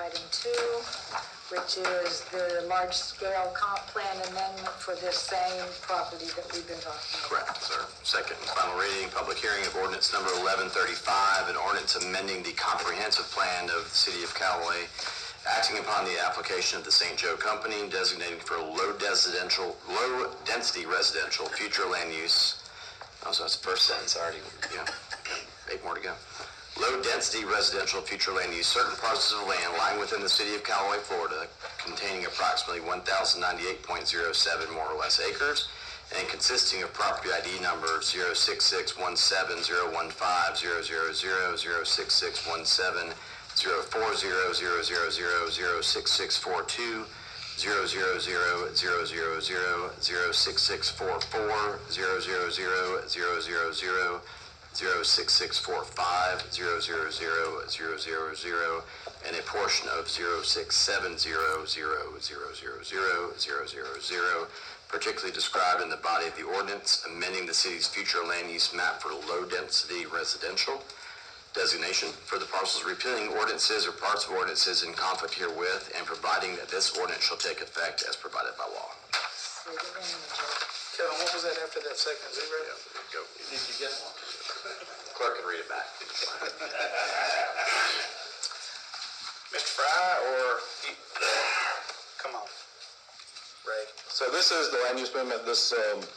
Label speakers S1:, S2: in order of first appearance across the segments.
S1: item 2, which is the large-scale comp plan amendment for this same property that we've been talking about.
S2: Correct, sir. Second and final reading, public hearing of ordinance number 1135, an ordinance amending the comprehensive plan of the City of Callaway, acting upon the application of the St. Joe Company, designating for low-density residential future land use. Oh, so that's the first sentence. I already, 8 more to go. Low-density residential future land use, certain parcels of land lying within the City of Callaway, Florida, containing approximately 1,098.07 more or less acres, and consisting of property ID number 06617015000, 0400000006642, 00000006644, 0000000 06645, 0000000, and a portion of 06700000000, particularly described in the body of the ordinance, amending the city's future land use map for low-density residential designation for the parcels, repealing ordinances or parts of ordinances in conflict herewith, and providing that this ordinance shall take effect as provided by law.
S3: Kevin, what was that after that second? Is it ready?
S2: Yeah, there you go.
S3: Did you get it?
S2: Clerk can read it back.
S3: Mr. Fry or come on, Ray.
S4: So this is the land use amendment. This land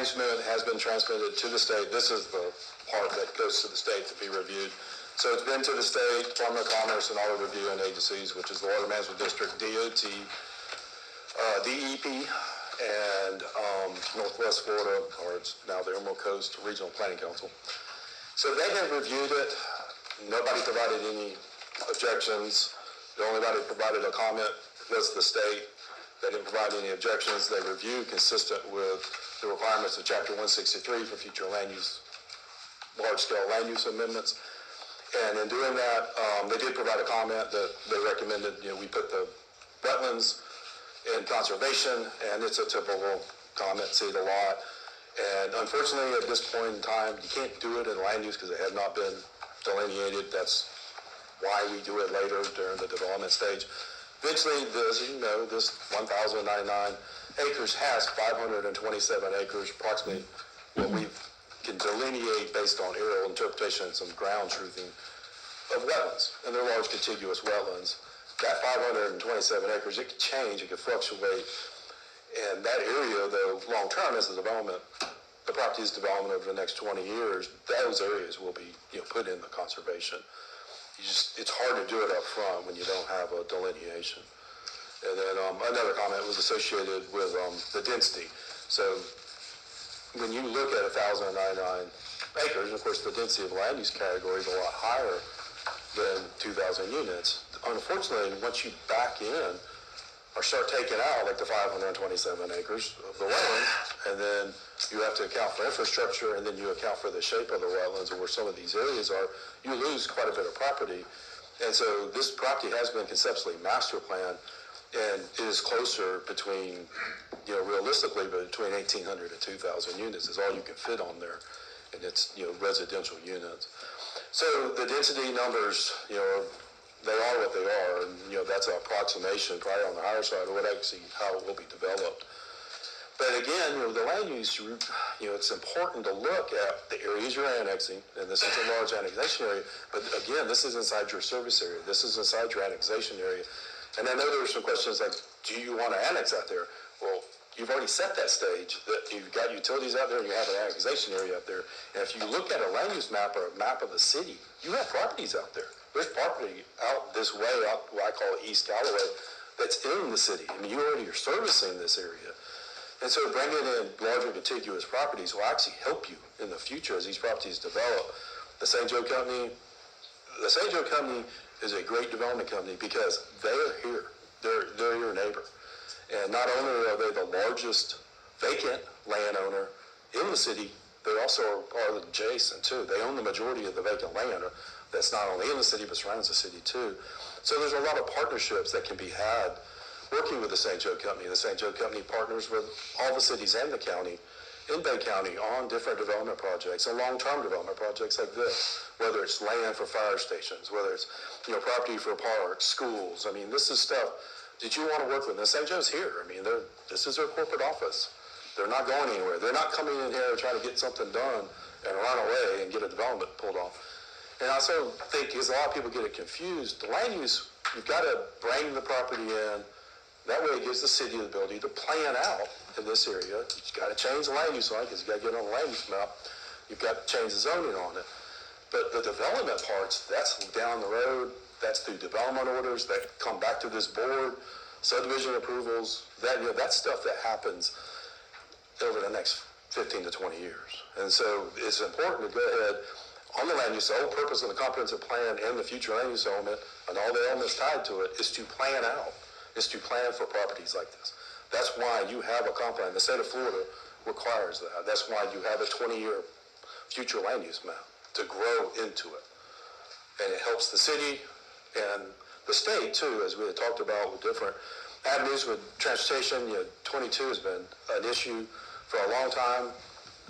S4: use amendment has been transmitted to the state. This is the part that goes to the state to be reviewed. So it's been to the state, Department of Commerce, and all the reviewing agencies, which is the Water Management District, DOT, DEP, and Northwest Florida, or it's now the Emerald Coast Regional Planning Council. So they have reviewed it. Nobody provided any objections. The only body that provided a comment was the state. They didn't provide any objections. They reviewed consistent with the requirements of Chapter 163 for future land use, large-scale land use amendments. And in doing that, they did provide a comment that they recommended, we put the wetlands in conservation, and it's a typical comment, see the lot. And unfortunately, at this point in time, you can't do it in land use because it had not been delineated. That's why we do it later during the development stage. Eventually, this 1,099 acres has 527 acres, approximately what we can delineate based on aerial interpretation and some ground truthing of wetlands, and they're large contiguous wetlands. That 527 acres, it could change, it could fluctuate, and that area, though, long term as the property's development over the next 20 years, those areas will be put in the conservation. It's hard to do it up front when you don't have a delineation. And then another comment was associated with the density. So when you look at 1,099 acres, of course the density of land use category is a lot higher than 2,000 units. Unfortunately, once you back in or start taking out like the 527 acres of the wetlands, and then you have to account for infrastructure, and then you account for the shape of the wetlands and where some of these areas are, you lose quite a bit of property. And so this property has been conceptually master planned, and it is closer between, realistically, between 1,800 and 2,000 units is all you can fit on there, and it's, residential units. So the density numbers, they are what they are, and that's an approximation, probably on the higher side of what actually how it will be developed. But again, the land use, it's important to look at the areas you're annexing, and this is a large annexation area, but again, this is inside your service area. This is inside your annexation area. And I know there were some questions like, do you want to annex out there? Well, you've already set that stage, that you've got utilities out there and you have an annexation area out there. And if you look at a land use map or a map of the city, you have properties out there. There's property out this way, out what I call East Callaway, that's in the city. I mean, you already are servicing this area. And so bringing in larger contiguous properties will actually help you in the future as these properties develop. The St. Joe Company is a great development company because they're here. They're your neighbor. And not only are they the largest vacant landowner in the city, they also are adjacent too. They own the majority of the vacant land that's not only in the city but surrounds the city too. So there's a lot of partnerships that can be had working with the St. Joe Company. The St. Joe Company partners with all the cities and the county in Bay County on different development projects and long-term development projects like this, whether it's land for fire stations, whether it's, property for parks, schools. I mean, this is stuff that you want to work with. And St. Joe's here. I mean, this is their corporate office. They're not going anywhere. They're not coming in here trying to get something done and run away and get a development pulled off. And I also think, because a lot of people get it confused, the land use, you've got to bring the property in. That way it gives the city the ability to plan out in this area. You've got to change the land use on it because you've got to get it on the land use map. You've got to change the zoning on it. But the development parts, that's down the road. That's through development orders that come back to this board, subdivision approvals. That's stuff that happens over the next 15 to 20 years. And so it's important to go ahead on the land use. The whole purpose of the comprehensive plan and the future land use element and all the elements tied to it is to plan out, is to plan for properties like this. That's why you have a comp plan. The state of Florida requires that. That's why you have a 20-year future land use map to grow into it. And it helps the city and the state too, as we had talked about with different avenues with transportation. 22 has been an issue for a long time,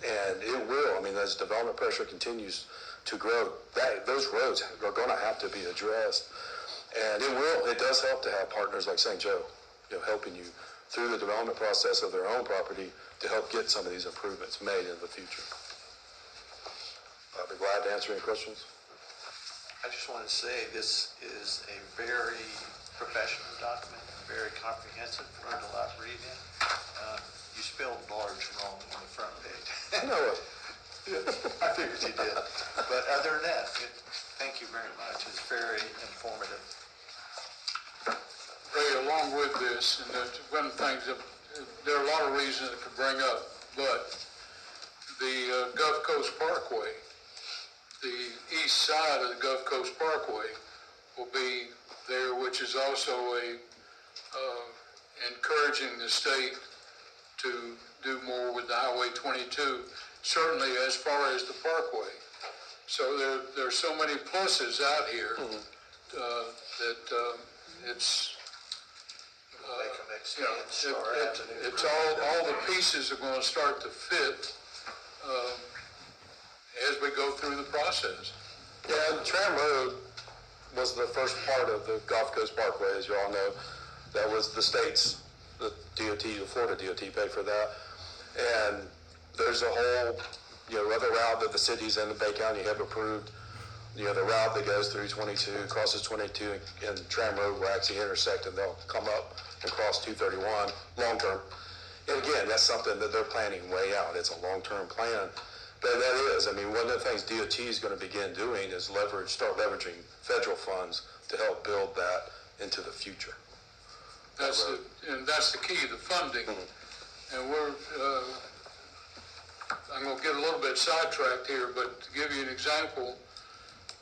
S4: and it will. I mean, as development pressure continues to grow, those roads are going to have to be addressed. And it does help to have partners like St. Joe, helping you through the development process of their own property to help get some of these improvements made in the future. I'll be glad to answer any questions.
S5: I just want to say this is a very professional document, very comprehensive, learned a lot reading. You spelled large wrong on the front page.
S4: I know it.
S5: I figured you did. But other than that, thank you very much. It's very informative.
S6: Ray, along with this, and one of the things that there are a lot of reasons it could bring up, but the Gulf Coast Parkway, the east side of the Gulf Coast Parkway will be there, which is also encouraging the state to do more with the Highway 22, certainly as far as the parkway. So there are so many pluses out here that it's it's all the pieces are going to start to fit as we go through the process.
S4: Yeah, Tram Road was the first part of the Gulf Coast Parkway, as you all know. That was the state's, the DOT, the Florida DOT paid for that. And there's a whole, other route that the cities and the Bay County have approved. The route that goes through 22, crosses 22, and Tram Road will actually intersect, and they'll come up and cross 231 long term. And again, that's something that they're planning way out. It's a long-term plan. But that is, one of the things DOT is going to begin doing is start leveraging federal funds to help build that into the future.
S6: That's the key, the funding. Mm-hmm. And I'm going to get a little bit sidetracked here, but to give you an example,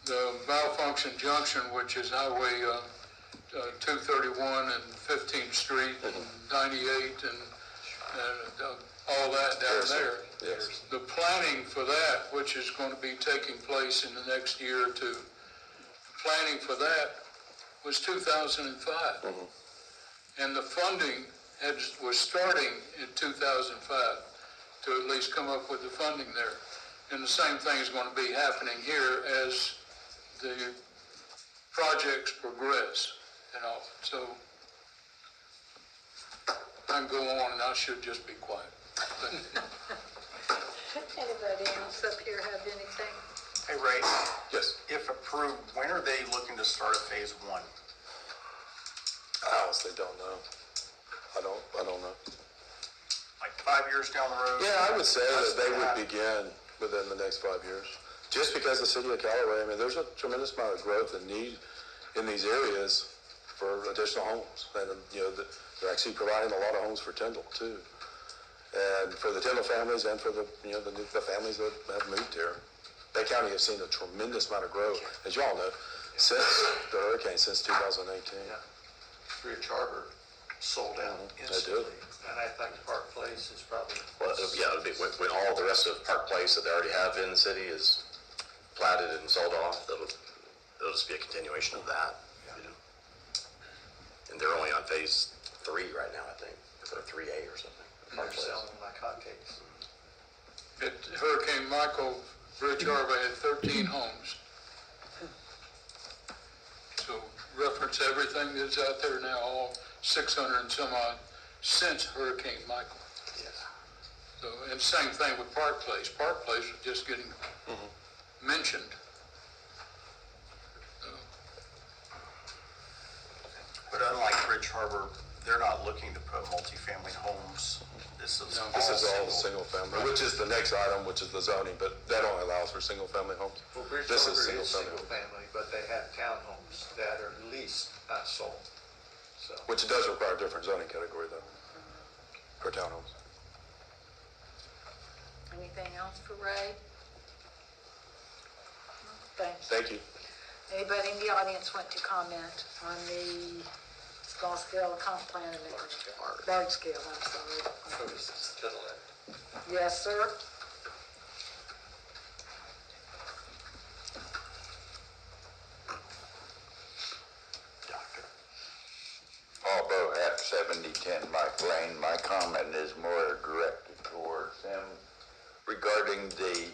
S6: the Malfunction Junction, which is Highway 231 and 15th Street and 98 and all that down there.
S4: Yes.
S6: The planning for that, which is going to be taking place in the next year or two, the planning for that was 2005. Mm-hmm. And the funding was starting in 2005 to at least come up with the funding there. And the same thing is going to be happening here as the projects progress and all. So I can go on and I should just be quiet.
S1: Anybody else up here have anything?
S5: Hey, Ray.
S4: Yes.
S5: If approved, when are they looking to start phase one?
S4: I honestly don't know. I don't know.
S5: Like 5 years down the road?
S4: Yeah, I would say that they would begin within the next 5 years. Just because the city of Callaway, there's a tremendous amount of growth and need in these areas for additional homes. And, they're actually providing a lot of homes for Tyndall, too. And for the Tyndall families and for the families that have moved here. Bay County has seen a tremendous amount of growth, as y'all know, since the hurricane, since 2018.
S5: Yeah. Free Charter sold out instantly. And I think Park Place is probably...
S2: Well, it'll be when all the rest of Park Place that they already have in the city is platted and sold off, it'll just be a continuation of that. And they're only on phase 3 right now, I think, or 3A or something.
S5: They're selling like hotcakes.
S6: Hurricane Michael, Bridge Harbor had 13 homes. So reference everything that's out there now, all 600 and some odd since Hurricane Michael. So, and same thing with Park Place. Park Place was just getting mentioned. So,
S7: But unlike Bridge Harbor, they're not looking to put multifamily homes. This is
S6: No.
S4: This is all single family, which is the next item, which is the zoning, but that only allows for single family homes.
S5: Well, Bridge
S4: This
S5: Harbor
S4: is
S5: is
S4: single
S5: single
S4: family,
S5: family, but they have townhomes that are leased, not sold. So,
S4: which does require a different zoning category though, for townhomes.
S1: Anything else for Ray? Thanks.
S4: Thank you.
S1: Anybody in the audience want to comment on the small scale comp plan amendment? Large scale, I'm sorry.
S5: to the left.
S1: Yes, sir?
S8: Paul Bohat, 7010 Mike Lane. My comment is more directed towards him regarding the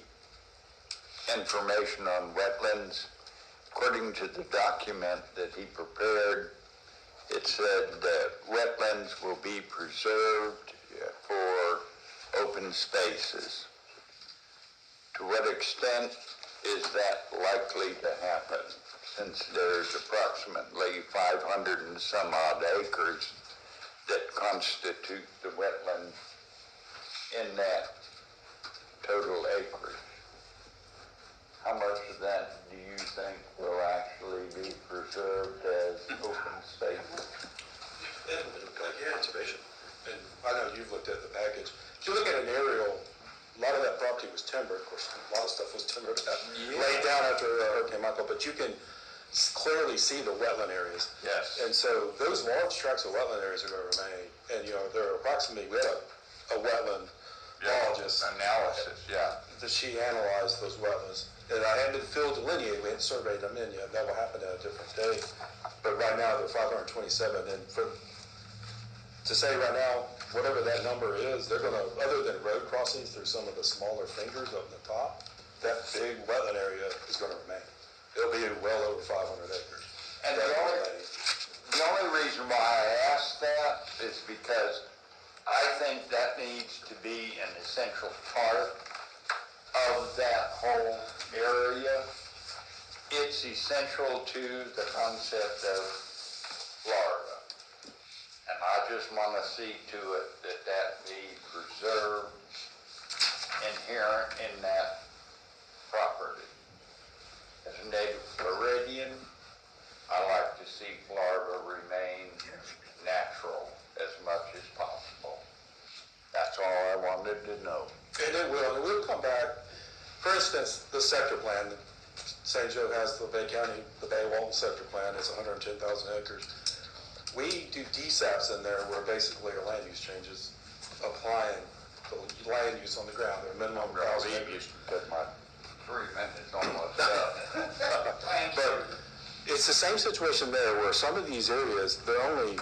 S8: information on wetlands. According to the document that he prepared, it said that wetlands will be preserved for open spaces. To what extent is that likely to happen, since there's approximately 500 and some odd acres that constitute the wetland in that total acreage? How much of that do you think will actually be preserved as open spaces?
S4: Conservation. And I know you've looked at the package. If you look at an aerial, a lot of that property was timbered. Of course, a lot of stuff was timbered, laid down after Hurricane Michael, but you can clearly see the wetland areas.
S8: Yes.
S4: And so those large tracts of wetland areas are going to remain. And, you know, there are approximately, we had a wetland biologist.
S8: Analysis, yeah.
S4: That she analyzed those wetlands. And I hadn't been field delineated, we hadn't surveyed them in yet. That will happen at a different day. But right now, they're 527. And to say right now, whatever that number is, they're going to, other than road crossings through some of the smaller fingers up in the top, that big wetland area is going to remain. It'll be well over 500 acres.
S8: And the only reason why I ask that is because I think that needs to be an essential part of that whole area. It's essential to the concept of Florida. And I just want to see to it that that be preserved inherent in that property. As a native Floridian, I like to see Florida remain natural as much as possible. That's all I wanted to know.
S4: And it will, and we'll come back. For instance, the sector plan, St. Joe has the Bay County, the Bay Walton sector plan, it's 110,000 acres. We do DSAPs in there where basically a land use change is applying the land use on the ground, their minimum 1,000 acres.
S8: Because my 3 minutes almost up.
S4: But it's the same situation there where some of these areas, they're only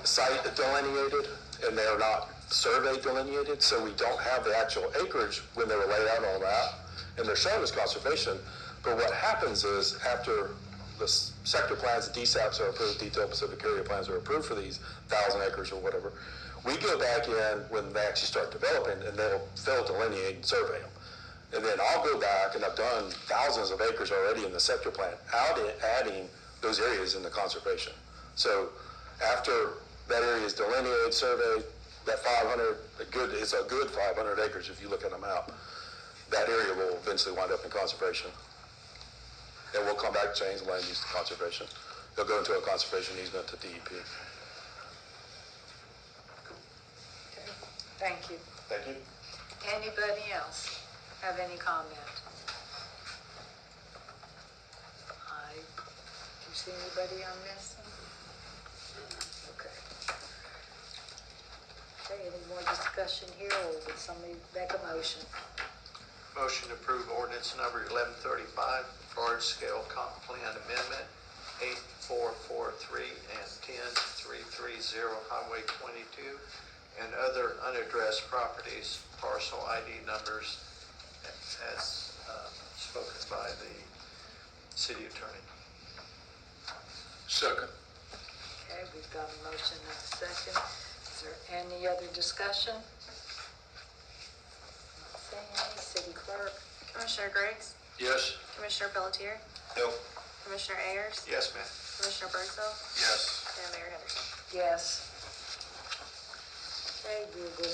S4: site delineated and they're not survey delineated, so we don't have the actual acreage when they were laid out on that, and they're shown as conservation. But what happens is after the sector plans, the DSAPs are approved, detailed Pacific area plans are approved for these 1,000 acres or whatever, we go back in when they actually start developing and they'll delineate and survey them. And then I'll go back, and I've done thousands of acres already in the sector plan, adding those areas into conservation. So after that area is delineated, surveyed, that 500, it's a good 500 acres if you look at them out. That area will eventually wind up in conservation. And we'll come back, change the land use to conservation. They'll go into a conservation easement to DEP.
S1: Okay, thank you.
S4: Thank you.
S1: Anybody else have any comment? Do you see anybody on this? Okay. Okay, any more discussion here, or would somebody make a motion?
S5: Motion to approve ordinance number 1135, large-scale comp plan amendment, 8443 and 10330 Highway 22, and other unaddressed properties parcel ID numbers as spoken by the city attorney.
S6: Second.
S1: Okay, we've got a motion and a second. Is there any other discussion? Not seeing any. City Clerk?
S9: Commissioner Griggs?
S6: Yes.
S9: Commissioner Pelletier?
S7: No.
S9: Commissioner Ayers?
S5: Yes, ma'am.
S9: Commissioner Birdsell?
S7: Yes.
S9: And Mayor Henderson.
S1: Yes. Okay, we'll go